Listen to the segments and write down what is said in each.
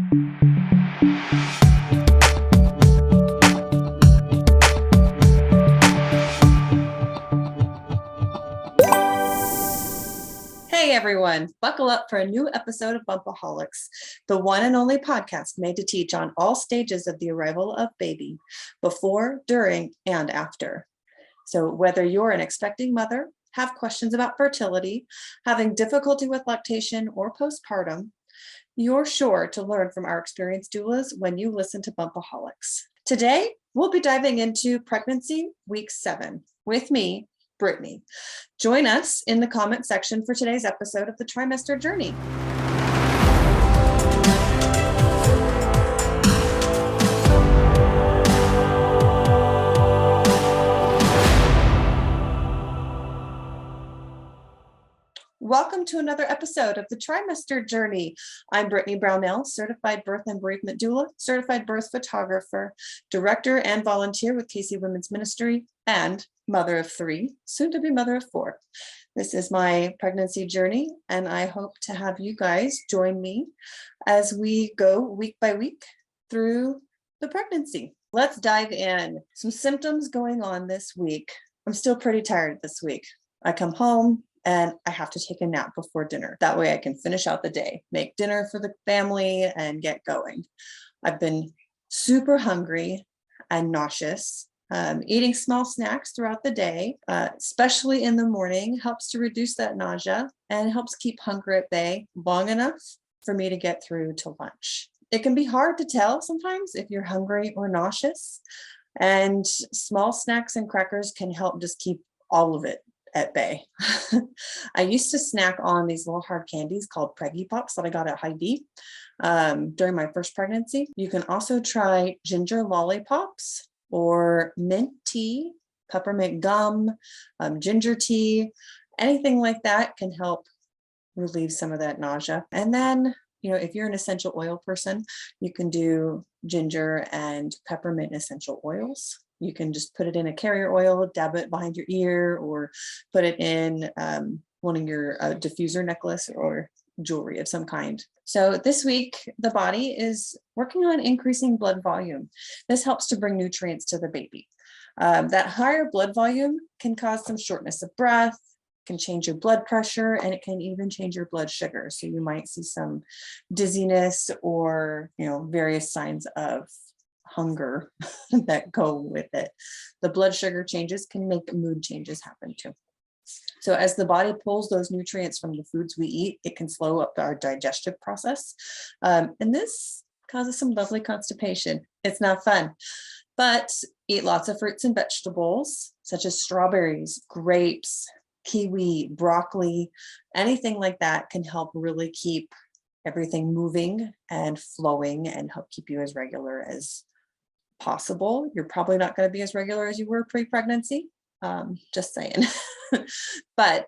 Hey everyone, buckle up for a new episode of Bumpaholics, the one and only podcast made to teach on all stages of the arrival of baby, before, during, and after. So whether you're an expecting mother, have questions about fertility, having difficulty with lactation or postpartum, you're sure to learn from our experienced doulas when you listen to Bumpaholics. Today, we'll be diving into pregnancy week 7 with me, Brittany. Join us in the comment section for today's episode of the Trimester Journey. Welcome to another episode of the Trimester Journey. I'm Brittany Brownell, certified birth and bereavement doula, certified birth photographer, director and volunteer with Casey Women's Ministry, and mother of 3, soon to be mother of 4. This is my pregnancy journey, and I hope to have you guys join me as we go week by week through the pregnancy. Let's dive in. Some symptoms going on this week. I'm still pretty tired this week. I come home and I have to take a nap before dinner. That way I can finish out the day, make dinner for the family, and get going. I've been super hungry and nauseous. Eating small snacks throughout the day, especially in the morning, helps to reduce that nausea and helps keep hunger at bay long enough for me to get through to lunch. It can be hard to tell sometimes if you're hungry or nauseous, and small snacks and crackers can help just keep all of it at bay. I used to snack on these little hard candies called Preggy Pops that I got at Hy-Vee during my first pregnancy. You can also try ginger lollipops or mint tea, peppermint gum, ginger tea, anything like that can help relieve some of that nausea. And then, if you're an essential oil person, you can do ginger and peppermint essential oils. You can just put it in a carrier oil, dab it behind your ear, or put it in one of your diffuser necklace or jewelry of some kind. So this week, the body is working on increasing blood volume. This helps to bring nutrients to the baby. That higher blood volume can cause some shortness of breath, can change your blood pressure, and it can even change your blood sugar. So you might see some dizziness or, various signs of hunger that go with it. The blood sugar changes can make mood changes happen too. So as the body pulls those nutrients from the foods we eat, it can slow up our digestive process. And this causes some lovely constipation. It's not fun, but eat lots of fruits and vegetables, such as strawberries, grapes, kiwi, broccoli, anything like that can help really keep everything moving and flowing and help keep you as regular as possible. You're probably not going to be as regular as you were pre-pregnancy. Just saying. But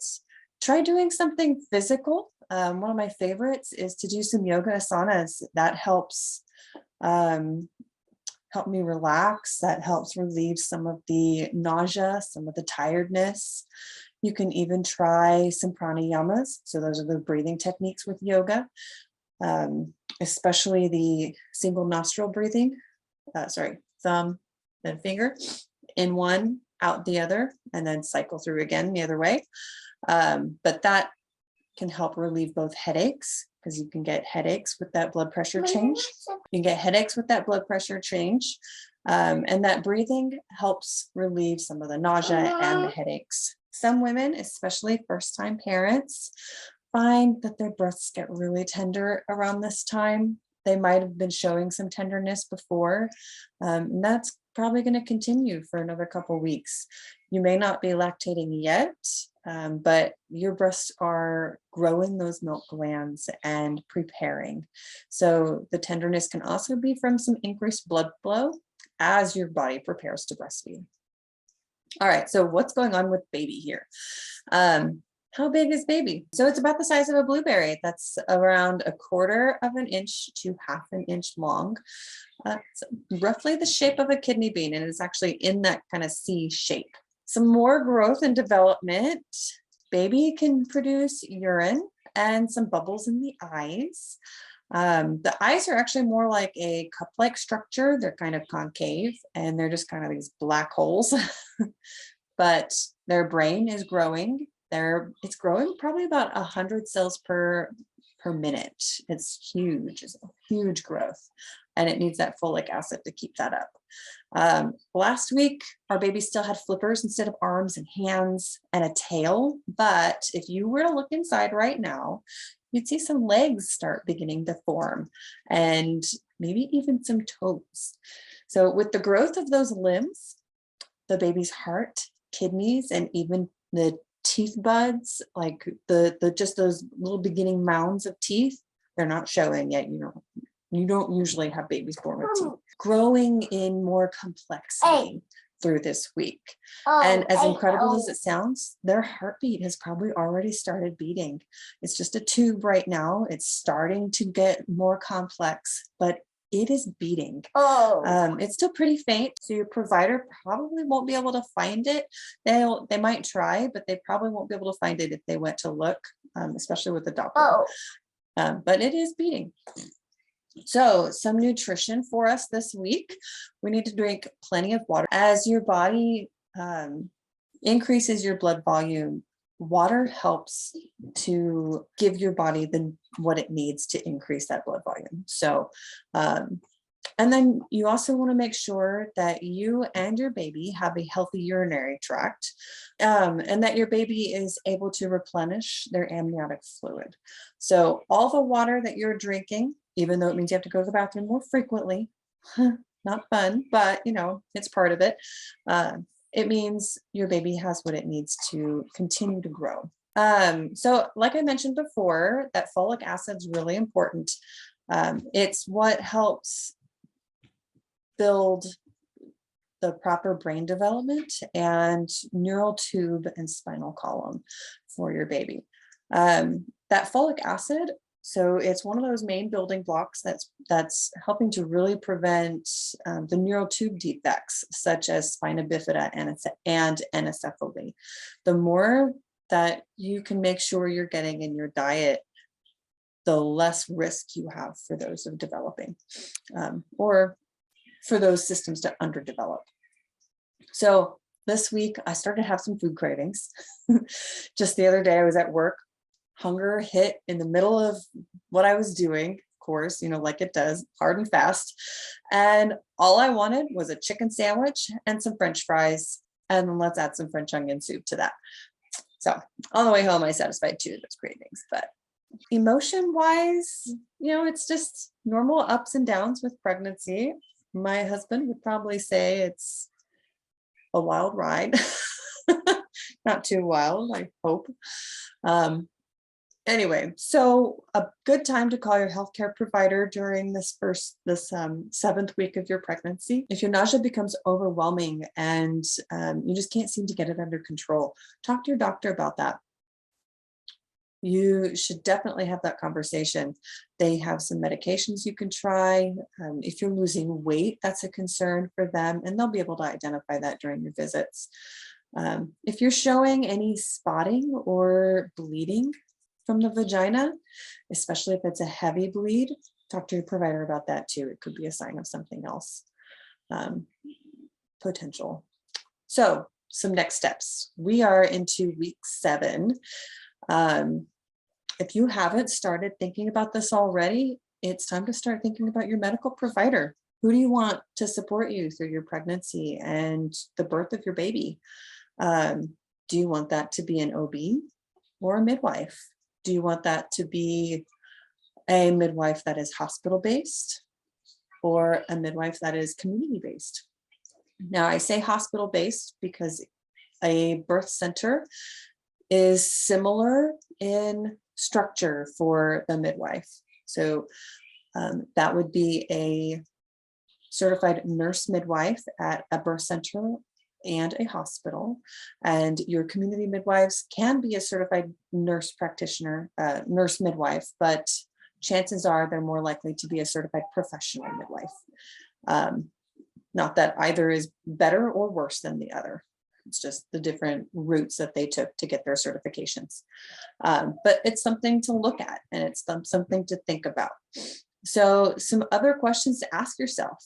try doing something physical. One of my favorites is to do some yoga asanas. That helps help me relax. That helps relieve some of the nausea, some of the tiredness. You can even try some pranayamas. So those are the breathing techniques with yoga, especially the single nostril breathing. Thumb, then finger in one, out the other, and then cycle through again the other way. But that can help relieve both headaches, because you can get headaches with that blood pressure change. You can get headaches with that blood pressure change. And that breathing helps relieve some of the nausea and the headaches. Some women, especially first-time parents, find that their breasts get really tender around this time. They might have been showing some tenderness before, and that's probably going to continue for another couple weeks. You may not be lactating yet, but your breasts are growing those milk glands and preparing. So the tenderness can also be from some increased blood flow as your body prepares to breastfeed. All right, so what's going on with baby here? How big is baby? So it's about the size of a blueberry. That's around 1/4 of an inch to 1/2 an inch long. It's roughly the shape of a kidney bean, and it's actually in that kind of C shape. Some more growth and development. Baby can produce urine and some bubbles in the eyes. The eyes are actually more like a cup-like structure. They're kind of concave and they're just kind of these black holes, but their brain is growing. It's growing probably about 100 cells per minute. It's huge, it's a huge growth, and it needs that folic acid to keep that up. Last week, our baby still had flippers instead of arms and hands and a tail. But if you were to look inside right now, you'd see some legs start beginning to form and maybe even some toes. So with the growth of those limbs, the baby's heart, kidneys, and even the teeth buds, like the just those little beginning mounds of teeth, they're not showing yet. You don't usually have babies born with teeth. Growing in more complexity through this week. And as incredible as it sounds, their heartbeat has probably already started beating. It's just a tube right now. It's starting to get more complex, but it is beating. It's still pretty faint, so your provider probably won't be able to find it. They might try, but they probably won't be able to find it if they went to look, especially with the Doppler. But it is beating. So some nutrition for us this week. We need to drink plenty of water. As your body increases your blood volume, water helps to give your body what it needs to increase that blood volume. So, and then you also want to make sure that you and your baby have a healthy urinary tract, and that your baby is able to replenish their amniotic fluid. So all the water that you're drinking, even though it means you have to go to the bathroom more frequently, not fun, but it's part of it. It means your baby has what it needs to continue to grow. So like I mentioned before, that folic acid is really important. It's what helps build the proper brain development and neural tube and spinal column for your baby. That folic acid, so it's one of those main building blocks that's helping to really prevent the neural tube defects, such as spina bifida and anencephaly. The more that you can make sure you're getting in your diet, the less risk you have for those of developing, or for those systems to underdevelop. So this week I started to have some food cravings. Just the other day I was at work. Hunger hit in the middle of what I was doing, of course, like it does, hard and fast. And all I wanted was a chicken sandwich and some French fries. And let's add some French onion soup to that. So on the way home, I satisfied two of those cravings. But emotion-wise, it's just normal ups and downs with pregnancy. My husband would probably say it's a wild ride. Not too wild, I hope. Anyway, so a good time to call your healthcare provider during this seventh week of your pregnancy. If your nausea becomes overwhelming and you just can't seem to get it under control, talk to your doctor about that. You should definitely have that conversation. They have some medications you can try. If you're losing weight, that's a concern for them, and they'll be able to identify that during your visits. If you're showing any spotting or bleeding from the vagina, especially if it's a heavy bleed, talk to your provider about that too. It could be a sign of something else potential. So some next steps. We are into week 7. If you haven't started thinking about this already, it's time to start thinking about your medical provider. Who do you want to support you through your pregnancy and the birth of your baby? Do you want that to be an OB or a midwife? Do you want that to be a midwife that is hospital-based or a midwife that is community-based? Now, I say hospital-based because a birth center is similar in structure for the midwife. So that would be a certified nurse midwife at a birth center and a hospital, and your community midwives can be a certified nurse practitioner, nurse midwife, but chances are they're more likely to be a certified professional midwife. Not that either is better or worse than the other. It's just the different routes that they took to get their certifications. But it's something to look at, and it's something to think about. So some other questions to ask yourself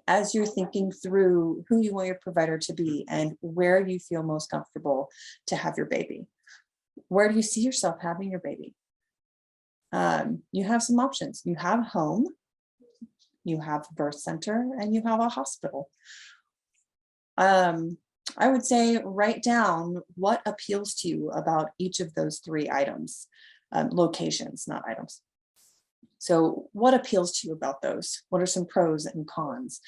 as you're thinking through who you want your provider to be and where you feel most comfortable to have your baby. Where do you see yourself having your baby? You have some options. You have home, you have a birth center, and you have a hospital. I would say write down what appeals to you about each of those three items, locations, not items. So what appeals to you about those? What are some pros and cons?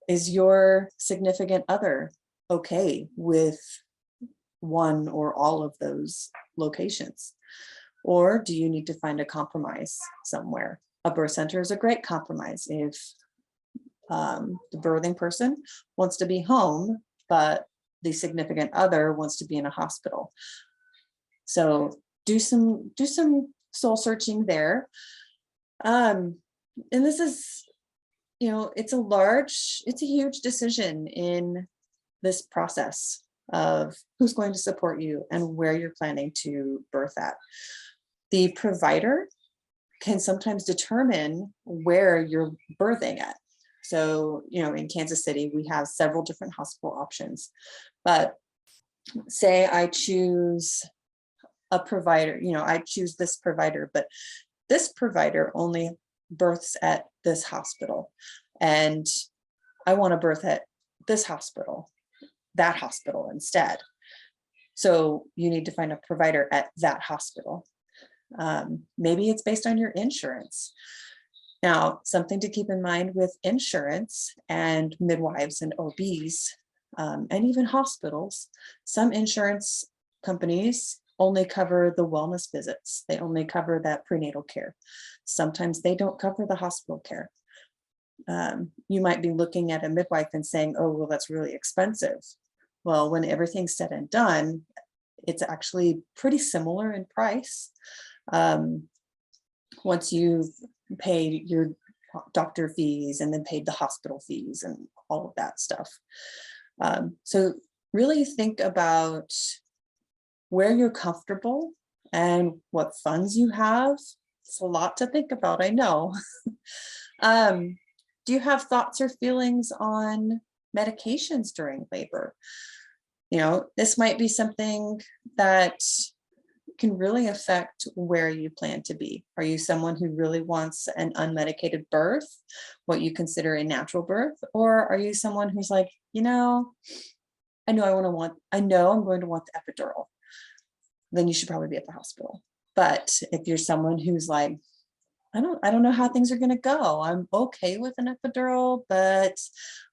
Is your significant other okay with one or all of those locations? Or do you need to find a compromise somewhere? A birth center is a great compromise if the birthing person wants to be home, but the significant other wants to be in a hospital. So do some soul searching there. And this is, it's a huge decision in this process of who's going to support you and where you're planning to birth at. The provider can sometimes determine where you're birthing at. So, in Kansas City, we have several different hospital options, but say I choose a provider, I choose this provider, but this provider only births at this hospital, and I want to birth at this hospital, that hospital instead. So you need to find a provider at that hospital. Maybe it's based on your insurance. Now, something to keep in mind with insurance and midwives and OBs, and even hospitals, some insurance companies only cover the wellness visits. They only cover that prenatal care. Sometimes they don't cover the hospital care. You might be looking at a midwife and saying, oh, well, that's really expensive. Well, when everything's said and done, it's actually pretty similar in price. Once you've paid your doctor fees and then paid the hospital fees and all of that stuff. So really think about where you're comfortable and what funds you have. It's a lot to think about, I know. Do you have thoughts or feelings on medications during labor? This might be something that can really affect where you plan to be. Are you someone who really wants an unmedicated birth, what you consider a natural birth? Or are you someone who's like, I know I'm going to want the epidural? Then you should probably be at the hospital. But if you're someone who's like, I don't know how things are going to go. I'm okay with an epidural, but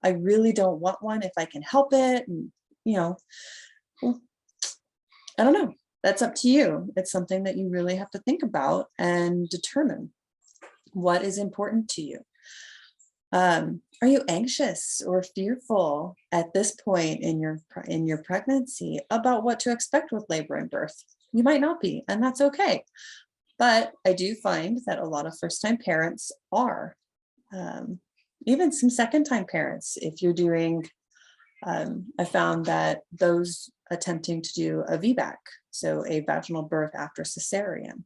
I really don't want one if I can help it. And, I don't know. That's up to you. It's something that you really have to think about and determine what is important to you. Are you anxious or fearful at this point in your pregnancy about what to expect with labor and birth? You might not be, and that's okay. But I do find that a lot of first-time parents are, even some second-time parents. If you're doing, I found that those attempting to do a VBAC, so a vaginal birth after cesarean,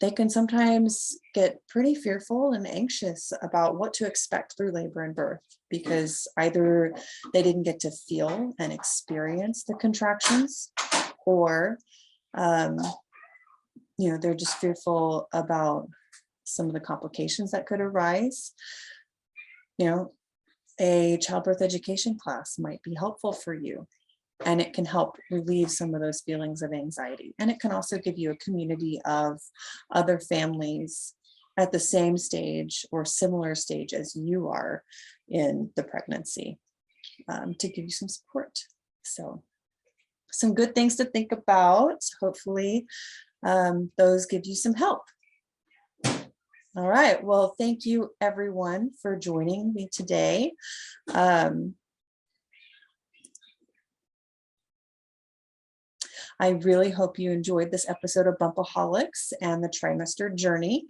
they can sometimes get pretty fearful and anxious about what to expect through labor and birth, because either they didn't get to feel and experience the contractions, or they're just fearful about some of the complications that could arise. A childbirth education class might be helpful for you, and it can help relieve some of those feelings of anxiety. And it can also give you a community of other families at the same stage or similar stage as you are in the pregnancy, to give you some support. So some good things to think about. Hopefully those give you some help. All right, well, thank you everyone for joining me today. I really hope you enjoyed this episode of Bumpaholics and the Trimester Journey.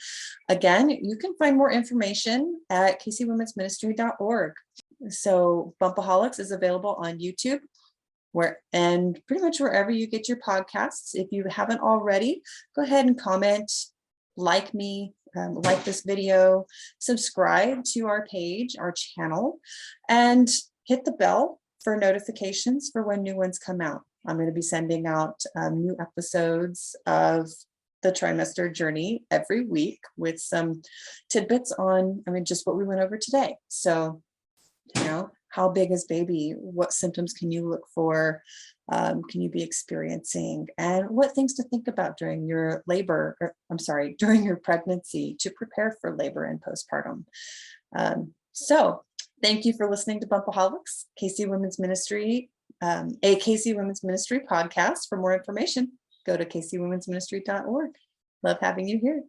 Again, you can find more information at kcwomensministry.org. So Bumpaholics is available on YouTube and pretty much wherever you get your podcasts. If you haven't already, go ahead and comment, like me, like this video, subscribe to our page, our channel, and hit the bell for notifications for when new ones come out. I'm going to be sending out new episodes of the trimester journey every week with some tidbits on, just what we went over today. So, how big is baby? What symptoms can you look for? Can you be experiencing? And what things to think about during your during your pregnancy to prepare for labor and postpartum. So thank you for listening to Bumpaholics, KC Women's Ministry, a KC Women's Ministry podcast. For more information, go to kcwomensministry.org. Love having you here.